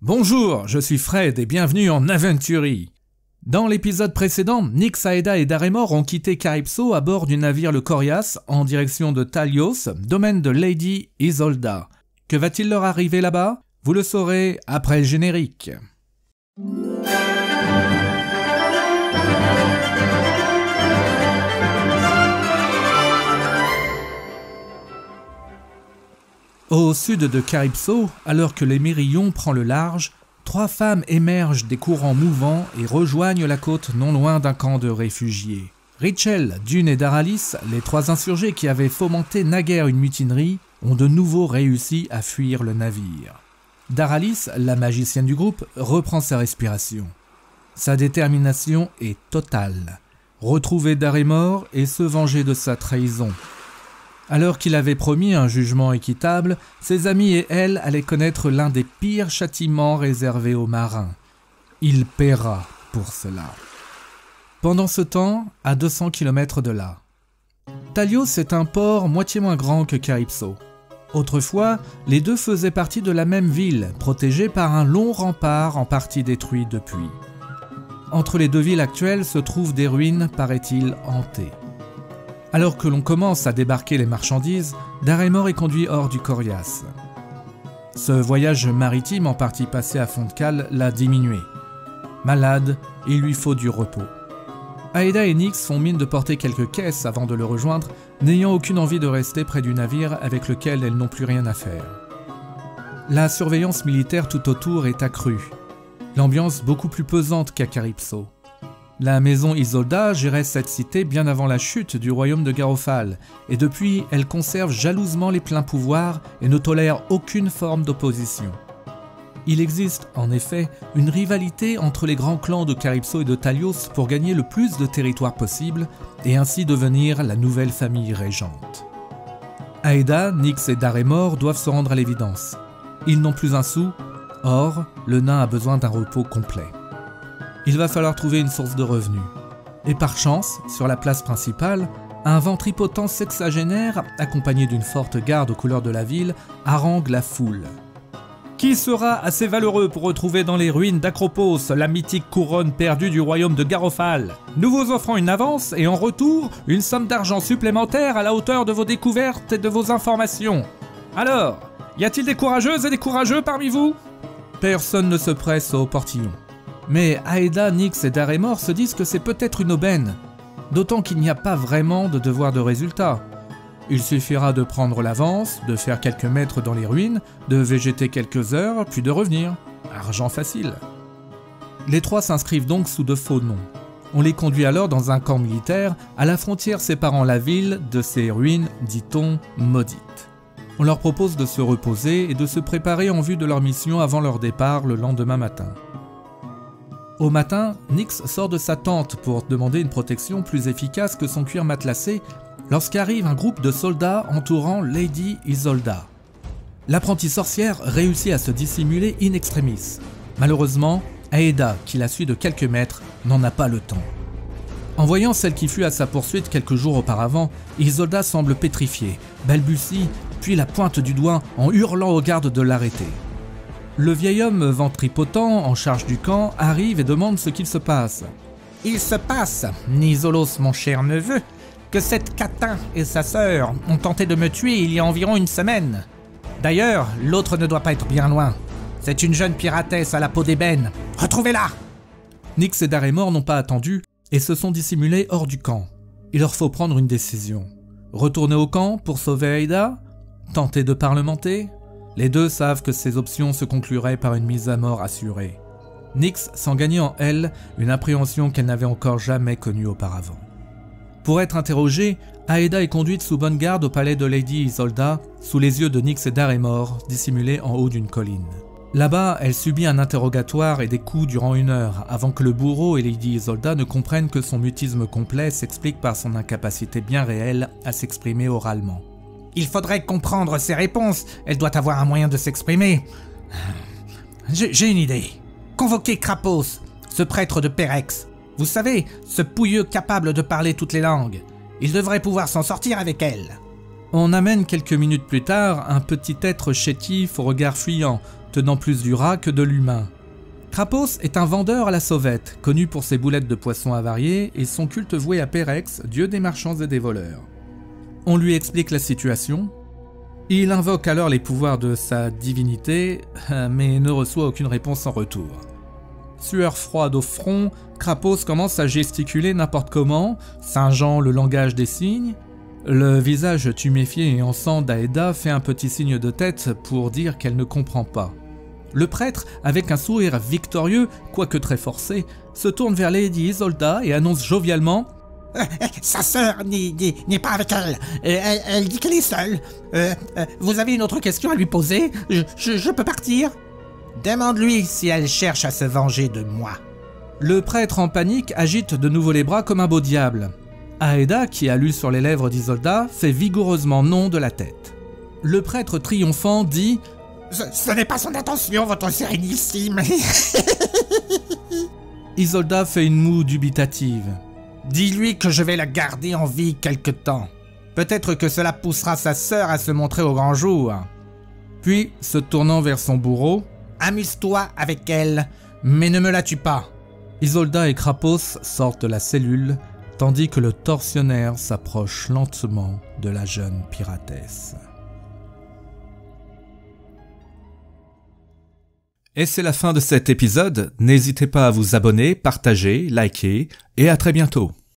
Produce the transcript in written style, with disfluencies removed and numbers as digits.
Bonjour, je suis Fred et bienvenue en Aventurie. Dans l'épisode précédent, Nyx, Aeda et Darémor ont quitté Calypso à bord du navire le Corias en direction de Talios, domaine de Lady Isolda. Que va-t-il leur arriver là-bas? Vous le saurez après le générique. Au sud de Calypso, alors que l'Émerillon prend le large, 3 femmes émergent des courants mouvants et rejoignent la côte non loin d'un camp de réfugiés. Richel, Dune et Daralis, les 3 insurgés qui avaient fomenté naguère une mutinerie, ont de nouveau réussi à fuir le navire. Daralis, la magicienne du groupe, reprend sa respiration. Sa détermination est totale. Retrouver Darémor et se venger de sa trahison. Alors qu'il avait promis un jugement équitable, ses amis et elle allaient connaître l'un des pires châtiments réservés aux marins. Il paiera pour cela. Pendant ce temps, à 200 km de là. Talios est un port moitié moins grand que Calypso. Autrefois, les deux faisaient partie de la même ville, protégée par un long rempart en partie détruit depuis. Entre les deux villes actuelles se trouvent des ruines, paraît-il, hantées. Alors que l'on commence à débarquer les marchandises, Darémor est conduit hors du Corias. Ce voyage maritime en partie passé à fond de cale l'a diminué. Malade, il lui faut du repos. Aeda et Nyx font mine de porter quelques caisses avant de le rejoindre, n'ayant aucune envie de rester près du navire avec lequel elles n'ont plus rien à faire. La surveillance militaire tout autour est accrue. L'ambiance beaucoup plus pesante qu'à Calypso. La maison Isolda gérait cette cité bien avant la chute du royaume de Garofal, et depuis, elle conserve jalousement les pleins pouvoirs et ne tolère aucune forme d'opposition. Il existe, en effet, une rivalité entre les grands clans de Calypso et de Talios pour gagner le plus de territoire possible et ainsi devenir la nouvelle famille régente. Aeda, Nyx et Darémor doivent se rendre à l'évidence. Ils n'ont plus un sou, or, le nain a besoin d'un repos complet. Il va falloir trouver une source de revenus. Et par chance, sur la place principale, un ventripotent sexagénaire, accompagné d'une forte garde aux couleurs de la ville, harangue la foule. Qui sera assez valeureux pour retrouver dans les ruines d'Acropos la mythique couronne perdue du royaume de Garofal? Nous vous offrons une avance et en retour, une somme d'argent supplémentaire à la hauteur de vos découvertes et de vos informations. Alors, y a-t-il des courageuses et des courageux parmi vous? Personne ne se presse au portillon. Mais Aeda, Nyx et Darémor se disent que c'est peut-être une aubaine, d'autant qu'il n'y a pas vraiment de devoir de résultat. Il suffira de prendre l'avance, de faire quelques mètres dans les ruines, de végéter quelques heures, puis de revenir. Argent facile. Les 3 s'inscrivent donc sous de faux noms. On les conduit alors dans un camp militaire, à la frontière séparant la ville de ces ruines, dit-on, maudites. On leur propose de se reposer et de se préparer en vue de leur mission avant leur départ le lendemain matin. Au matin, Nyx sort de sa tente pour demander une protection plus efficace que son cuir matelassé lorsqu'arrive un groupe de soldats entourant Lady Isolda. L'apprentie sorcière réussit à se dissimuler in extremis. Malheureusement, Aeda, qui la suit de quelques mètres, n'en a pas le temps. En voyant celle qui fut à sa poursuite quelques jours auparavant, Isolda semble pétrifiée, balbutie, puis la pointe du doigt en hurlant aux gardes de l'arrêter. Le vieil homme ventripotent en charge du camp arrive et demande ce qu'il se passe. « Il se passe, Nisolos mon cher neveu, que cette catin et sa sœur ont tenté de me tuer il y a environ une semaine. D'ailleurs, l'autre ne doit pas être bien loin. C'est une jeune piratesse à la peau d'ébène. Retrouvez-la !» Nyx et Darémor n'ont pas attendu et se sont dissimulés hors du camp. Il leur faut prendre une décision. Retourner au camp pour sauver Aeda? Tenter de parlementer? Les deux savent que ces options se concluraient par une mise à mort assurée. Nyx sent gagner en elle une appréhension qu'elle n'avait encore jamais connue auparavant. Pour être interrogée, Aeda est conduite sous bonne garde au palais de Lady Isolda, sous les yeux de Nyx et Darémor, dissimulés en haut d'une colline. Là-bas, elle subit un interrogatoire et des coups durant 1 heure, avant que le bourreau et Lady Isolda ne comprennent que son mutisme complet s'explique par son incapacité bien réelle à s'exprimer oralement. Il faudrait comprendre ses réponses, elle doit avoir un moyen de s'exprimer. J'ai une idée. Convoquez Krapos, ce prêtre de Perex. Vous savez, ce pouilleux capable de parler toutes les langues. Il devrait pouvoir s'en sortir avec elle. On amène quelques minutes plus tard un petit être chétif au regard fuyant, tenant plus du rat que de l'humain. Krapos est un vendeur à la sauvette, connu pour ses boulettes de poissons avariées et son culte voué à Pérex, dieu des marchands et des voleurs. On lui explique la situation. Il invoque alors les pouvoirs de sa divinité, mais ne reçoit aucune réponse en retour. Sueur froide au front, Krapos commence à gesticuler n'importe comment, singeant le langage des signes. Le visage tuméfié et en sang d'Aeda fait un petit signe de tête pour dire qu'elle ne comprend pas. Le prêtre, avec un sourire victorieux, quoique très forcé, se tourne vers Lady Isolda et annonce jovialement « Sa sœur n'est pas avec elle. Elle dit qu'elle est seule. Vous avez une autre question à lui poser? Je peux partir ?» Demande-lui si elle cherche à se venger de moi. Le prêtre en panique agite de nouveau les bras comme un beau diable. Aeda, qui a lu sur les lèvres d'Isolda, fait vigoureusement non de la tête. Le prêtre triomphant dit « Ce n'est pas son intention, votre sérénissime. » Isolda fait une moue dubitative. « Dis-lui que je vais la garder en vie quelque temps. Peut-être que cela poussera sa sœur à se montrer au grand jour. » Puis, se tournant vers son bourreau, « Amuse-toi avec elle, mais ne me la tue pas. » Isolda et Krapos sortent de la cellule, tandis que le tortionnaire s'approche lentement de la jeune piratesse. Et c'est la fin de cet épisode. N'hésitez pas à vous abonner, partager, liker, et à très bientôt.